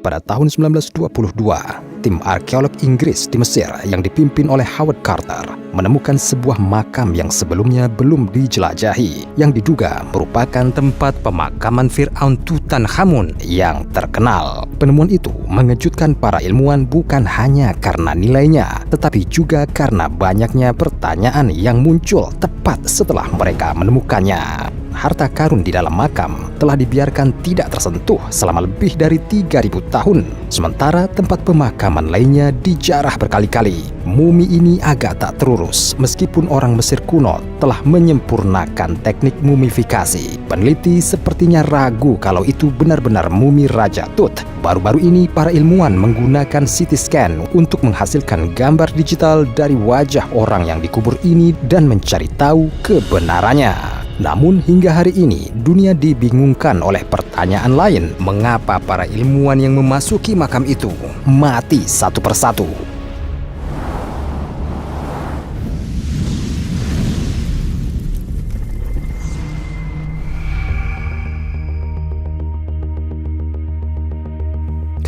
pada tahun 1922, tim arkeolog Inggris di Mesir yang dipimpin oleh Howard Carter menemukan sebuah makam yang sebelumnya belum dijelajahi, yang diduga merupakan tempat pemakaman Firaun Tutankhamun yang terkenal. Penemuan itu mengejutkan para ilmuwan bukan hanya karena nilainya, tetapi juga karena banyaknya pertanyaan yang muncul tepat setelah mereka menemukannya. Harta karun di dalam makam telah dibiarkan tidak tersentuh selama lebih dari 3.000 tahun, sementara tempat pemakaman lainnya dijarah berkali-kali. Mumi ini agak tak terurus meskipun orang Mesir kuno telah menyempurnakan teknik mumifikasi. Peneliti sepertinya ragu kalau itu benar-benar mumi Raja Tut. Baru-baru ini para ilmuwan menggunakan CT scan untuk menghasilkan gambar digital dari wajah orang yang dikubur ini dan mencari tahu kebenarannya. Namun hingga hari ini dunia dibingungkan oleh pertanyaan lain, mengapa para ilmuwan yang memasuki makam itu mati satu persatu.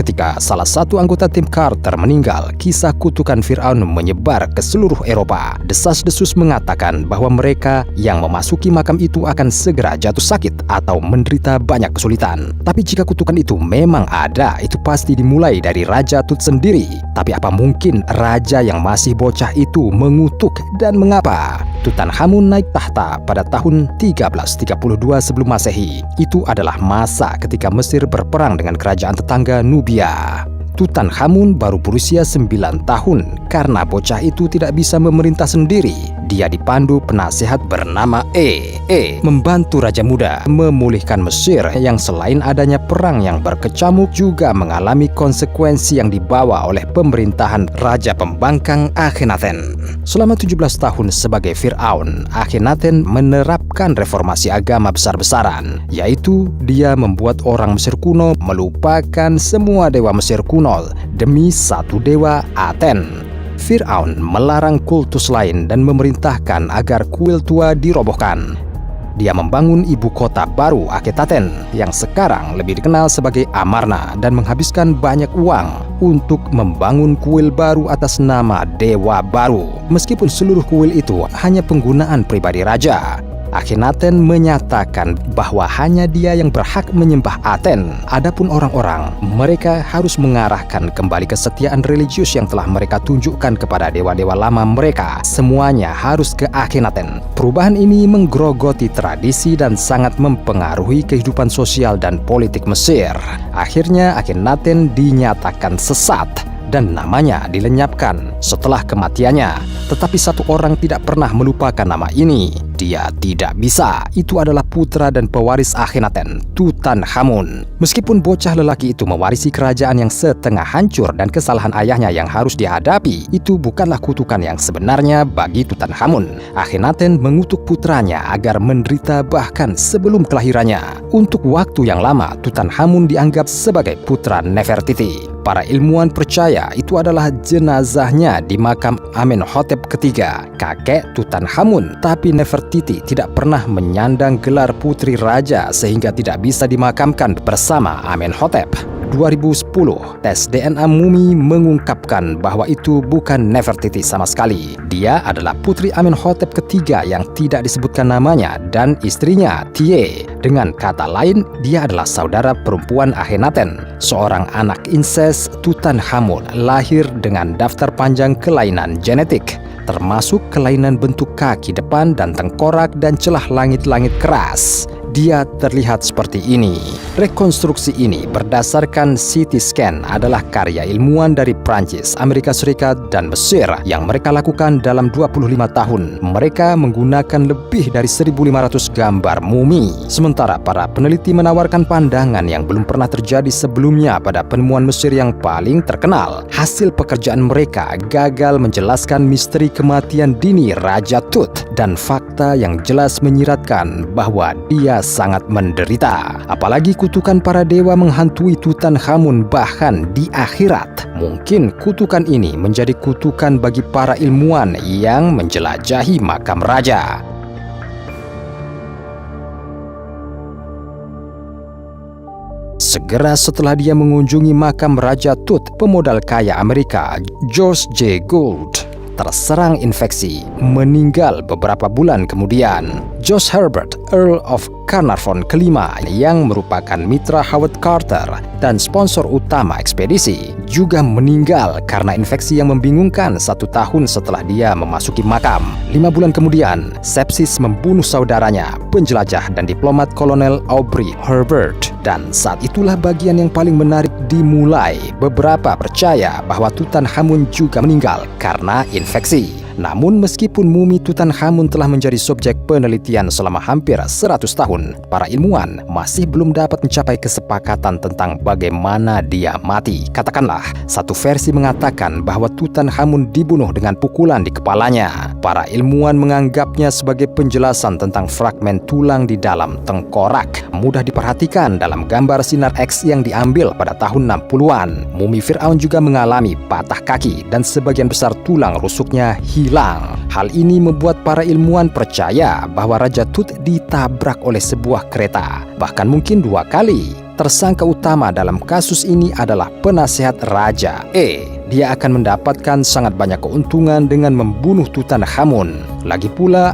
Ketika salah satu anggota tim Carter meninggal, kisah kutukan Firaun menyebar ke seluruh Eropa. Desas-desus mengatakan bahwa mereka yang memasuki makam itu akan segera jatuh sakit atau menderita banyak kesulitan. Tapi jika kutukan itu memang ada, itu pasti dimulai dari Raja Tut sendiri. Tapi apa mungkin raja yang masih bocah itu mengutuk, dan mengapa? Tutankhamun naik tahta pada tahun 1332 sebelum Masehi. Itu adalah masa ketika Mesir berperang dengan kerajaan tetangga Nubia. Tutankhamun baru berusia 9 tahun. Karena bocah itu tidak bisa memerintah sendiri, dia dipandu penasehat bernama membantu raja muda memulihkan Mesir yang selain adanya perang yang berkecamuk juga mengalami konsekuensi yang dibawa oleh pemerintahan Raja Pembangkang Akhenaten. Selama 17 tahun sebagai Firaun, Akhenaten menerapkan reformasi agama besar-besaran, yaitu dia membuat orang Mesir kuno melupakan semua dewa Mesir kuno demi satu dewa, Aten. Firaun melarang kultus lain dan memerintahkan agar kuil tua dirobohkan. Dia membangun ibu kota baru, Akhetaten, yang sekarang lebih dikenal sebagai Amarna, dan menghabiskan banyak uang untuk membangun kuil baru atas nama dewa baru. Meskipun seluruh kuil itu hanya penggunaan pribadi raja, Akhenaten menyatakan bahwa hanya dia yang berhak menyembah Aten. Adapun orang-orang, mereka harus mengarahkan kembali kesetiaan religius yang telah mereka tunjukkan kepada dewa-dewa lama mereka. Semuanya harus ke Akhenaten. Perubahan ini menggerogoti tradisi dan sangat mempengaruhi kehidupan sosial dan politik Mesir. Akhirnya Akhenaten dinyatakan sesat dan namanya dilenyapkan setelah kematiannya. Tetapi satu orang tidak pernah melupakan nama ini. Dia tidak bisa. Itu adalah putra dan pewaris Akhenaten, Tutankhamun. Meskipun bocah lelaki itu mewarisi kerajaan yang setengah hancur dan kesalahan ayahnya yang harus dihadapi, itu bukanlah kutukan yang sebenarnya bagi Tutankhamun. Akhenaten mengutuk putranya agar menderita bahkan sebelum kelahirannya. Untuk waktu yang lama, Tutankhamun dianggap sebagai putra Nefertiti. Para ilmuwan percaya itu adalah jenazahnya di makam Amenhotep ketiga, kakek Tutankhamun. Tapi Nefertiti tidak pernah menyandang gelar putri raja sehingga tidak bisa dimakamkan bersama Amenhotep. 2010, tes DNA mumi mengungkapkan bahwa itu bukan Nefertiti sama sekali. Dia adalah putri Amenhotep ketiga yang tidak disebutkan namanya dan istrinya, Tie. Dengan kata lain, dia adalah saudara perempuan Akhenaten. Seorang anak inses, Tutankhamun lahir dengan daftar panjang kelainan genetik, termasuk kelainan bentuk kaki depan dan tengkorak dan celah langit-langit keras. Dia terlihat seperti ini. Rekonstruksi ini berdasarkan CT scan adalah karya ilmuwan dari Prancis, Amerika Serikat, dan Mesir yang mereka lakukan dalam 25 tahun. Mereka menggunakan lebih dari 1.500 gambar mumi. Sementara para peneliti menawarkan pandangan yang belum pernah terjadi sebelumnya pada penemuan Mesir yang paling terkenal. Hasil pekerjaan mereka gagal menjelaskan misteri kematian dini Raja Tut dan fakta yang jelas menyiratkan bahwa dia sangat menderita. Apalagi kutukan para dewa menghantui Tutankhamun bahkan di akhirat. Mungkin kutukan ini menjadi kutukan bagi para ilmuwan yang menjelajahi makam raja. segera setelah dia mengunjungi makam Raja Tut, pemodal kaya Amerika George J. Gould terserang infeksi, meninggal beberapa bulan kemudian. George Herbert, Earl of Carnarvon kelima, yang merupakan mitra Howard Carter dan sponsor utama ekspedisi, juga meninggal karena infeksi yang membingungkan 1 tahun setelah dia memasuki makam. 5 bulan kemudian, sepsis membunuh saudaranya, penjelajah dan diplomat Kolonel Aubrey Herbert. Dan saat itulah bagian yang paling menarik dimulai. Beberapa percaya bahwa Tutankhamun juga meninggal karena infeksi. Namun meskipun mumi Tutankhamun telah menjadi subjek penelitian selama hampir 100 tahun, para ilmuwan masih belum dapat mencapai kesepakatan tentang bagaimana dia mati. Katakanlah, satu versi mengatakan bahwa Tutankhamun dibunuh dengan pukulan di kepalanya. Para ilmuwan menganggapnya sebagai penjelasan tentang fragmen tulang di dalam tengkorak. Mudah diperhatikan dalam gambar sinar X yang diambil pada tahun 60-an. Mumi Fir'aun juga mengalami patah kaki dan sebagian besar tulang rusuknya hilang. Hal ini membuat para ilmuwan percaya bahwa Raja Tut ditabrak oleh sebuah kereta, bahkan mungkin 2 kali. Tersangka utama dalam kasus ini adalah penasehat Raja Dia akan mendapatkan sangat banyak keuntungan dengan membunuh Tutankhamun. Lagi pula,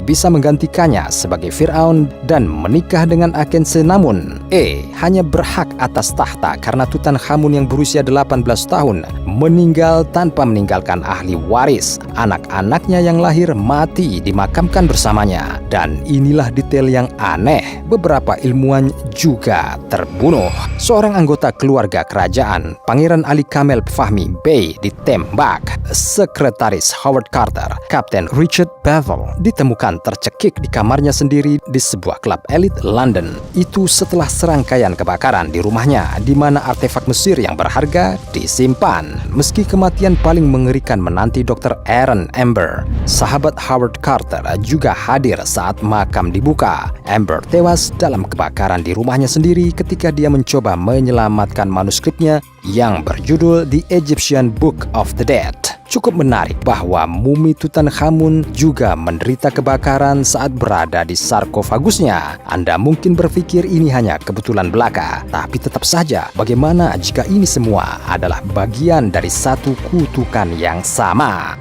bisa menggantikannya sebagai Fir'aun dan menikah dengan Akhenaten. Hanya berhak atas tahta karena Tutankhamun yang berusia 18 tahun meninggal tanpa meninggalkan ahli waris. Anak-anaknya yang lahir mati dimakamkan bersamanya. Dan inilah detail yang aneh, beberapa ilmuwan juga terbunuh. Seorang anggota keluarga kerajaan, Pangeran Ali Kamel Fahmi Bey, ditembak. Sekretaris Howard Carter, Kapten Richard Bevel, ditemukan tercekik di kamarnya sendiri di sebuah klub elit London. Itu setelah serangkaian kebakaran di rumahnya, di mana artefak Mesir yang berharga disimpan. Meski kematian paling mengerikan menanti Dr. Aaron Amber, sahabat Howard Carter juga hadir saat makam dibuka. Amber tewas dalam kebakaran di rumahnya sendiri ketika dia mencoba menyelamatkan manuskripnya yang berjudul The Egyptian Book of the Dead. Cukup menarik bahwa mumi Tutankhamun juga menderita kebakaran saat berada di sarkofagusnya. Anda mungkin berpikir ini hanya kebetulan belaka, tapi tetap saja, bagaimana jika ini semua adalah bagian dari satu kutukan yang sama?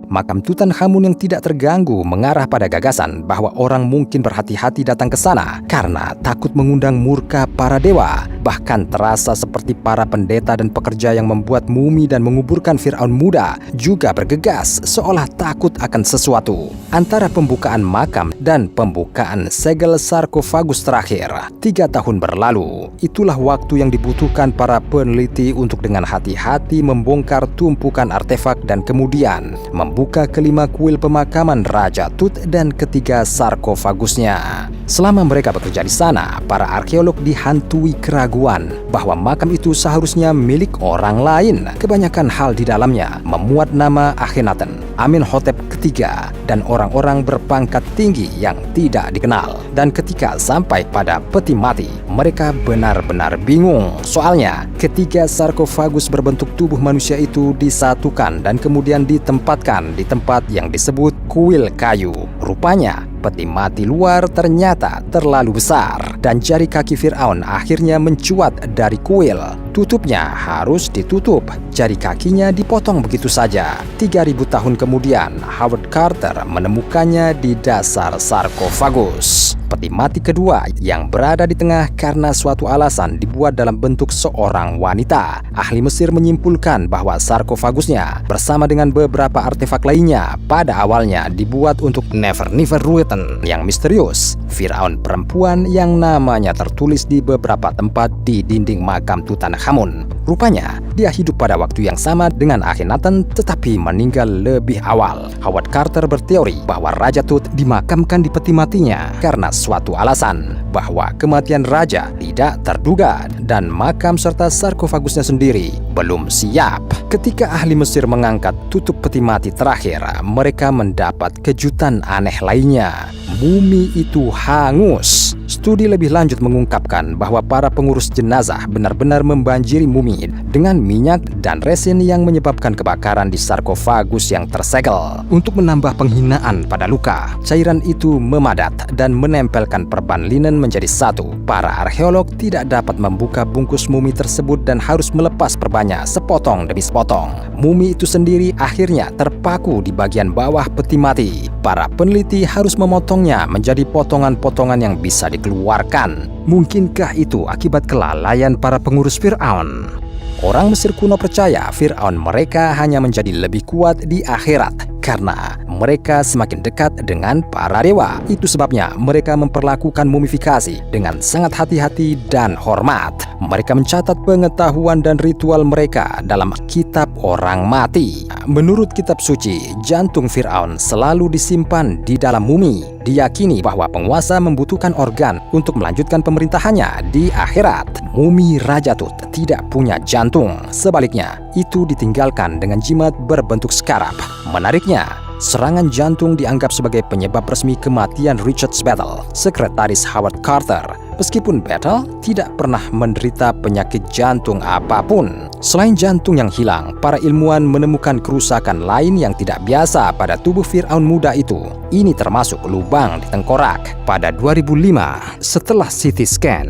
Makam Tutankhamun yang tidak terganggu mengarah pada gagasan bahwa orang mungkin berhati-hati datang ke sana karena takut mengundang murka para dewa. Bahkan terasa seperti para pendeta dan pekerja yang membuat mumi dan menguburkan Fir'aun muda juga bergegas seolah takut akan sesuatu. Antara pembukaan makam dan pembukaan segel sarkofagus terakhir 3 tahun berlalu. Itulah waktu yang dibutuhkan para peneliti untuk dengan hati-hati membongkar tumpukan artefak dan kemudian membuka kelima kuil pemakaman Raja Tut dan ketiga sarkofagusnya. Selama mereka bekerja di sana, para arkeolog dihantui keraguan bahwa makam itu seharusnya milik orang lain. Kebanyakan hal di dalamnya memuat nama Akhenaten, Amenhotep ketiga, dan orang-orang berpangkat tinggi yang tidak dikenal. Dan ketika sampai pada peti mati, mereka benar-benar bingung. Soalnya, ketiga sarkofagus berbentuk tubuh manusia itu disatukan dan kemudian ditempatkan di tempat yang disebut kuil kayu. Rupanya, peti mati luar ternyata terlalu besar dan jari kaki Fir'aun akhirnya mencuat dari kuil. Tutupnya harus ditutup, jari kakinya dipotong begitu saja. 3000 tahun kemudian, Howard Carter menemukannya di dasar sarkofagus. Peti mati kedua yang berada di tengah karena suatu alasan dibuat dalam bentuk seorang wanita. Ahli Mesir menyimpulkan bahwa sarkofagusnya bersama dengan beberapa artefak lainnya pada awalnya dibuat untuk Nefertiti yang misterius, Firaun perempuan yang namanya tertulis di beberapa tempat di dinding makam Tutankhamun. Rupanya dia hidup pada waktu yang sama dengan Akhenaten tetapi meninggal lebih awal. Howard Carter berteori bahwa Raja Tut dimakamkan di peti matinya karena suatu alasan bahwa kematian raja tidak terduga dan makam serta sarkofagusnya sendiri belum siap. Ketika ahli Mesir mengangkat tutup peti mati terakhir, mereka mendapat kejutan aneh lainnya. mumi itu hangus. Studi lebih lanjut mengungkapkan bahwa para pengurus jenazah benar-benar membanjiri mumi dengan minyak dan resin yang menyebabkan kebakaran di sarkofagus yang tersegel. Untuk menambah penghinaan pada luka, cairan itu memadat dan menempelkan perban linen menjadi satu. Para arkeolog tidak dapat membuka bungkus mumi tersebut dan harus melepas perbannya sepotong demi sepotong. Mumi itu sendiri akhirnya terpaku di bagian bawah peti mati. Para peneliti harus memotongnya menjadi potongan-potongan yang bisa dikeluarkan. Mungkinkah itu akibat kelalaian para pengurus Firaun? Orang Mesir kuno percaya Firaun mereka hanya menjadi lebih kuat di akhirat karena mereka semakin dekat dengan para dewa. Itu sebabnya mereka memperlakukan mumifikasi dengan sangat hati-hati dan hormat. Mereka mencatat pengetahuan dan ritual mereka dalam kitab orang mati. Menurut kitab suci, jantung Firaun selalu disimpan di dalam mumi. Diyakini bahwa penguasa membutuhkan organ untuk melanjutkan pemerintahannya di akhirat. Mumi Raja Tut tidak punya jantung. Sebaliknya, itu ditinggalkan dengan jimat berbentuk skarab. Menariknya, serangan jantung dianggap sebagai penyebab resmi kematian Richard Battle, sekretaris Howard Carter. Meskipun Battle tidak pernah menderita penyakit jantung apapun. Selain jantung yang hilang, para ilmuwan menemukan kerusakan lain yang tidak biasa pada tubuh Firaun muda itu. Ini termasuk lubang di tengkorak. Pada 2005, setelah CT scan,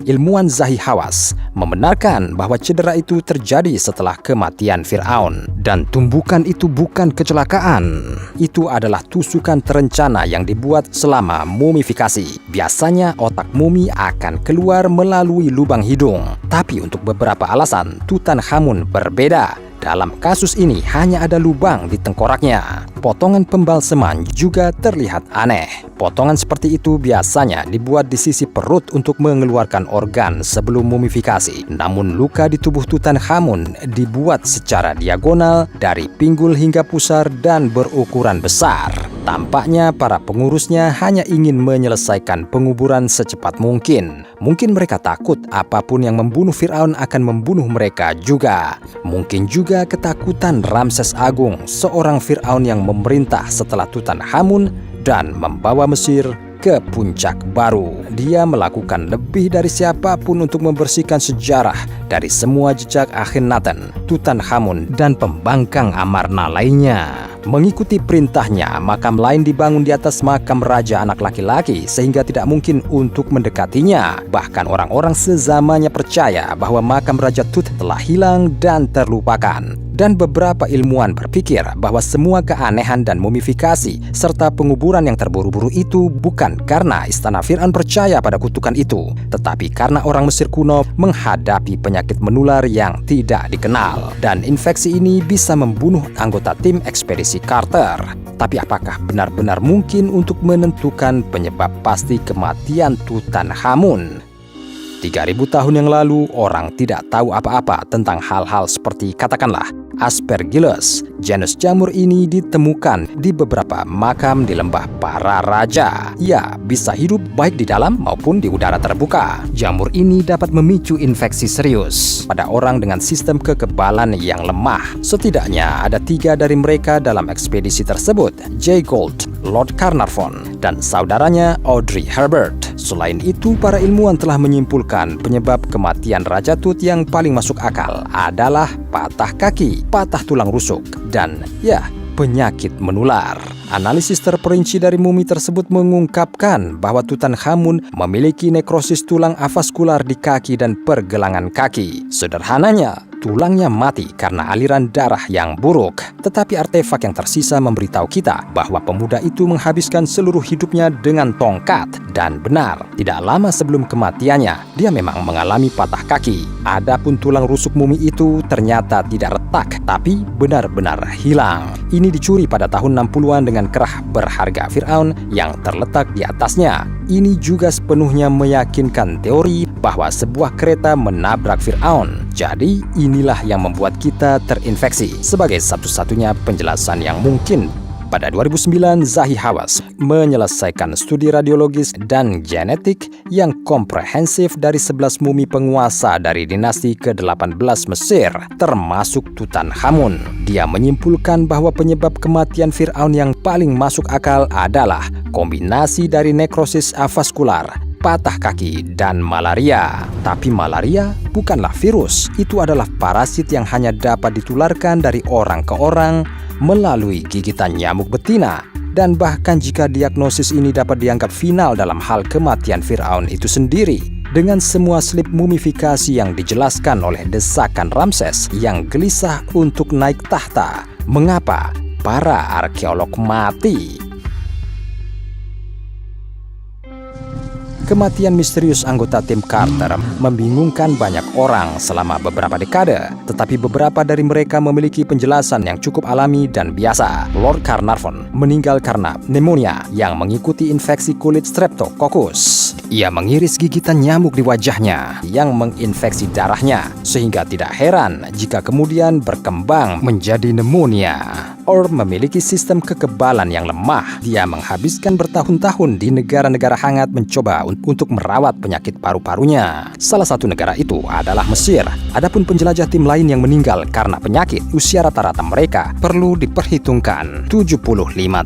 ilmuwan Zahi Hawass membenarkan bahwa cedera itu terjadi setelah kematian Firaun. Dan tumbukan itu bukan kecelakaan. Itu adalah tusukan terencana yang dibuat selama mumifikasi. Biasanya otak mumi akan keluar melalui lubang hidung. Tapi untuk beberapa alasan, Tutankhamun berbeda. Dalam kasus ini hanya ada lubang di tengkoraknya. Potongan pembalseman juga terlihat aneh. Potongan seperti itu biasanya dibuat di sisi perut untuk mengeluarkan organ sebelum mumifikasi. Namun luka di tubuh Tutankhamun dibuat secara diagonal dari pinggul hingga pusar dan berukuran besar. Tampaknya para pengurusnya hanya ingin menyelesaikan penguburan secepat mungkin. Mungkin mereka takut apapun yang membunuh Firaun akan membunuh mereka juga. Mungkin juga ketakutan Ramses Agung, seorang Firaun yang memerintah setelah Tutankhamun dan membawa Mesir ke puncak baru. Dia melakukan lebih dari siapapun untuk membersihkan sejarah dari semua jejak Akhenaten, Tutankhamun, dan pembangkang Amarna lainnya. Mengikuti perintahnya, makam lain dibangun di atas makam raja anak laki-laki sehingga tidak mungkin untuk mendekatinya. Bahkan orang-orang sezamannya percaya bahwa makam Raja Tut telah hilang dan terlupakan. Dan beberapa ilmuwan berpikir bahwa semua keanehan dan mumifikasi serta penguburan yang terburu-buru itu bukan karena istana Firaun percaya pada kutukan itu, tetapi karena orang Mesir kuno menghadapi penyakit menular yang tidak dikenal. Dan infeksi ini bisa membunuh anggota tim ekspedisi Carter. Tapi apakah benar-benar mungkin untuk menentukan penyebab pasti kematian Tutankhamun? 3000 tahun yang lalu, orang tidak tahu apa-apa tentang hal-hal seperti katakanlah Aspergillus. Genus jamur ini ditemukan di beberapa makam di lembah para raja. Ya, bisa hidup baik di dalam maupun di udara terbuka. Jamur ini dapat memicu infeksi serius pada orang dengan sistem kekebalan yang lemah. Setidaknya ada 3 dari mereka dalam ekspedisi tersebut, Jay Gould, Lord Carnarvon, dan saudaranya Audrey Herbert. Selain itu, para ilmuwan telah menyimpulkan penyebab kematian Raja Tut yang paling masuk akal adalah patah kaki, patah tulang rusuk, dan penyakit menular. Analisis terperinci dari mumi tersebut mengungkapkan bahwa Tutankhamun memiliki nekrosis tulang avaskular di kaki dan pergelangan kaki. Sederhananya, tulangnya mati karena aliran darah yang buruk. Tetapi artefak yang tersisa memberitahu kita bahwa pemuda itu menghabiskan seluruh hidupnya dengan tongkat. Dan benar, tidak lama sebelum kematiannya, dia memang mengalami patah kaki. Adapun tulang rusuk mumi itu ternyata tidak retak, tapi benar-benar hilang. Ini dicuri pada tahun 60-an dengan kerah berharga Firaun yang terletak di atasnya. Ini juga sepenuhnya meyakinkan teori bahwa sebuah kereta menabrak Firaun. Jadi inilah yang membuat kita terinfeksi sebagai satu-satunya penjelasan yang mungkin. Pada 2009, Zahi Hawass menyelesaikan studi radiologis dan genetik yang komprehensif dari 11 mumi penguasa dari dinasti ke-18 Mesir, termasuk Tutankhamun. Dia menyimpulkan bahwa penyebab kematian Fir'aun yang paling masuk akal adalah kombinasi dari nekrosis avaskular, patah kaki, dan malaria. Tapi malaria bukanlah virus, itu adalah parasit yang hanya dapat ditularkan dari orang ke orang melalui gigitan nyamuk betina. Dan bahkan jika diagnosis ini dapat dianggap final dalam hal kematian Fir'aun itu sendiri, dengan semua slip mumifikasi yang dijelaskan oleh desakan Ramses yang gelisah untuk naik tahta, mengapa para arkeolog mati? Kematian misterius anggota tim Carter membingungkan banyak orang selama beberapa dekade, tetapi beberapa dari mereka memiliki penjelasan yang cukup alami dan biasa. Lord Carnarvon meninggal karena pneumonia yang mengikuti infeksi kulit Streptococcus. Ia mengiris gigitan nyamuk di wajahnya yang menginfeksi darahnya, sehingga tidak heran jika kemudian berkembang menjadi pneumonia. Or memiliki sistem kekebalan yang lemah. Dia menghabiskan bertahun-tahun di negara-negara hangat mencoba untuk merawat penyakit paru-parunya. Salah satu negara itu adalah Mesir. Adapun penjelajah tim lain yang meninggal karena penyakit, usia rata-rata mereka perlu diperhitungkan 75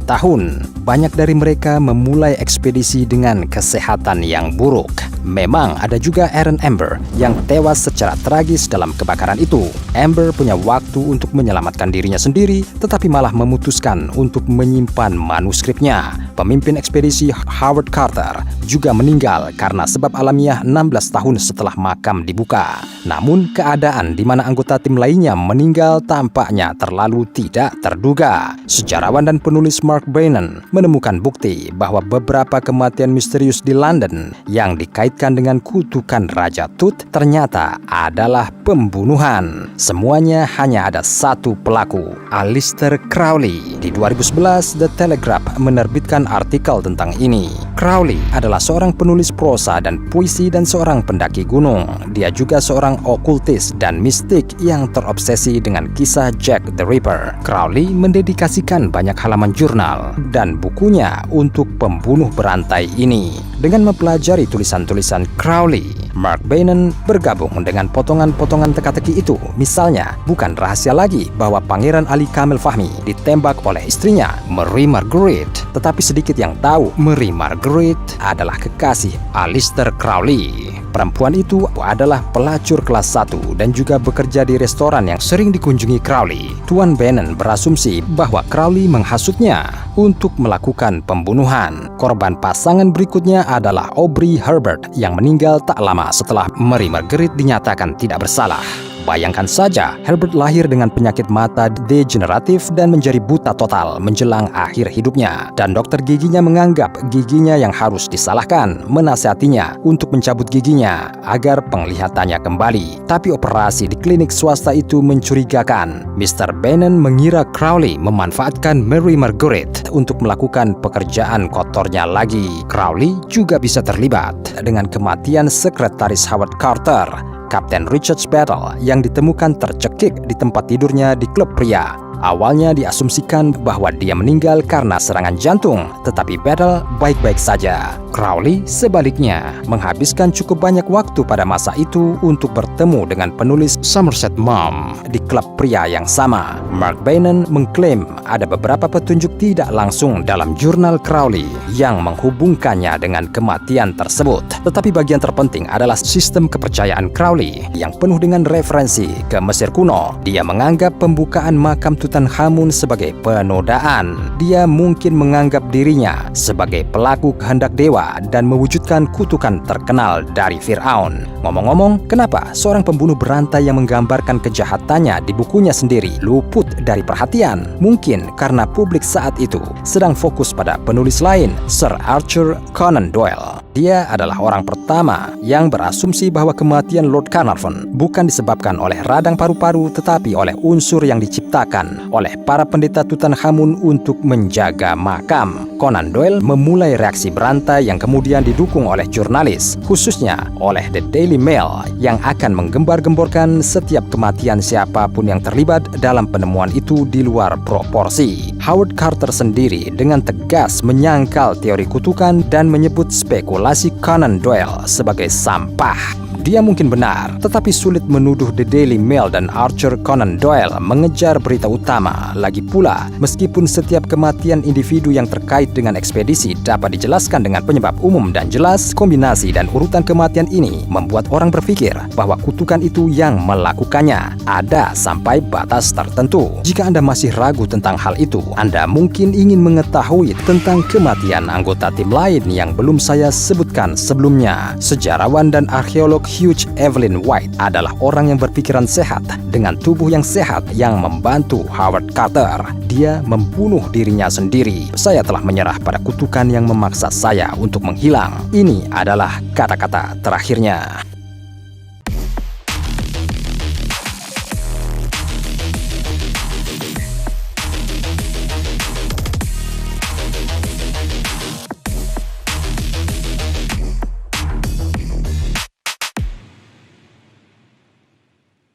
tahun. Banyak dari mereka memulai ekspedisi dengan kesehatan yang buruk. Memang ada juga Aaron Amber yang tewas secara tragis dalam kebakaran itu. Amber punya waktu untuk menyelamatkan dirinya sendiri, tetapi malah memutuskan untuk menyimpan manuskripnya. Pemimpin ekspedisi Howard Carter juga meninggal karena sebab alamiah 16 tahun setelah makam dibuka. Namun keadaan di mana anggota tim lainnya meninggal tampaknya terlalu tidak terduga. Sejarawan dan penulis Mark Beynon menemukan bukti bahwa beberapa kematian misterius di London yang dikaitkan dengan kutukan Raja Tut ternyata adalah pembunuhan. Semuanya hanya ada satu pelaku, Aleister Crowley. Di 2011, The Telegraph menerbitkan artikel tentang ini. Crowley adalah seorang penulis prosa dan puisi dan seorang pendaki gunung. Dia juga seorang okultis dan mistik yang terobsesi dengan kisah Jack the Ripper. Crowley mendedikasikan banyak halaman jurnal dan bukunya untuk pembunuh berantai ini. Dengan mempelajari tulisan-tulisan Crowley, Mark Beynon bergabung dengan potongan-potongan teka-teki itu. Misalnya, bukan rahasia lagi bahwa Pangeran Ali Kamil Fahmi ditembak oleh istrinya, Marie Marguerite. Tetapi sedikit yang tahu, Marie Marguerite adalah kekasih Aleister Crowley. Perempuan itu adalah pelacur kelas 1 dan juga bekerja di restoran yang sering dikunjungi Crowley. Tuan Beynon berasumsi bahwa Crowley menghasutnya untuk melakukan pembunuhan. Korban pasangan berikutnya adalah Aubrey Herbert yang meninggal tak lama setelah Marie Marguerite dinyatakan tidak bersalah. Bayangkan saja, Herbert lahir dengan penyakit mata degeneratif dan menjadi buta total menjelang akhir hidupnya. Dan dokter giginya menganggap giginya yang harus disalahkan, menasihatinya untuk mencabut giginya agar penglihatannya kembali. Tapi operasi di klinik swasta itu mencurigakan. Mr. Beynon mengira Crowley memanfaatkan Marie Marguerite untuk melakukan pekerjaan kotornya lagi. Crowley juga bisa terlibat dengan kematian sekretaris Howard Carter, Kapten Richard Battle, yang ditemukan tercekik di tempat tidurnya di klub pria. Awalnya diasumsikan bahwa dia meninggal karena serangan jantung, tetapi Battle baik-baik saja. Crowley sebaliknya menghabiskan cukup banyak waktu pada masa itu untuk bertemu dengan penulis Somerset Maugham di klub pria yang sama. Mark Beynon mengklaim ada beberapa petunjuk tidak langsung dalam jurnal Crowley yang menghubungkannya dengan kematian tersebut. Tetapi bagian terpenting adalah sistem kepercayaan Crowley yang penuh dengan referensi ke Mesir kuno. Dia menganggap pembukaan makam Tutankhamun sebagai penodaan. Dia mungkin menganggap dirinya sebagai pelaku kehendak dewa dan mewujudkan kutukan terkenal dari Fir'aun. Ngomong-ngomong, kenapa seorang pembunuh berantai yang menggambarkan kejahatannya di bukunya sendiri luput dari perhatian? Mungkin karena publik saat itu sedang fokus pada penulis lain, Sir Arthur Conan Doyle. Dia adalah orang pertama yang berasumsi bahwa kematian Lord Carnarvon bukan disebabkan oleh radang paru-paru tetapi oleh unsur yang diciptakan oleh para pendeta Tutankhamun untuk menjaga makam. Conan Doyle memulai reaksi berantai yang kemudian didukung oleh jurnalis, khususnya oleh The Daily Mail yang akan menggembar-gemborkan setiap kematian siapapun yang terlibat dalam penemuan itu di luar proporsi. Howard Carter sendiri dengan tegas menyangkal teori kutukan dan menyebut spekulasi Conan Doyle sebagai sampah. Dia mungkin benar, tetapi sulit menuduh The Daily Mail dan Arthur Conan Doyle mengejar berita utama. Lagi pula, meskipun setiap kematian individu yang terkait dengan ekspedisi dapat dijelaskan dengan penyebab umum dan jelas, kombinasi dan urutan kematian ini membuat orang berpikir bahwa kutukan itu yang melakukannya. Ada sampai batas tertentu. Jika Anda masih ragu tentang hal itu, Anda mungkin ingin mengetahui tentang kematian anggota tim lain yang belum saya sebutkan sebelumnya. Sejarawan dan arkeolog Hugh Evelyn White adalah orang yang berpikiran sehat dengan tubuh yang sehat yang membantu Howard Carter. Dia membunuh dirinya sendiri. Saya telah menyerah pada kutukan yang memaksa saya untuk menghilang. Ini adalah kata-kata terakhirnya.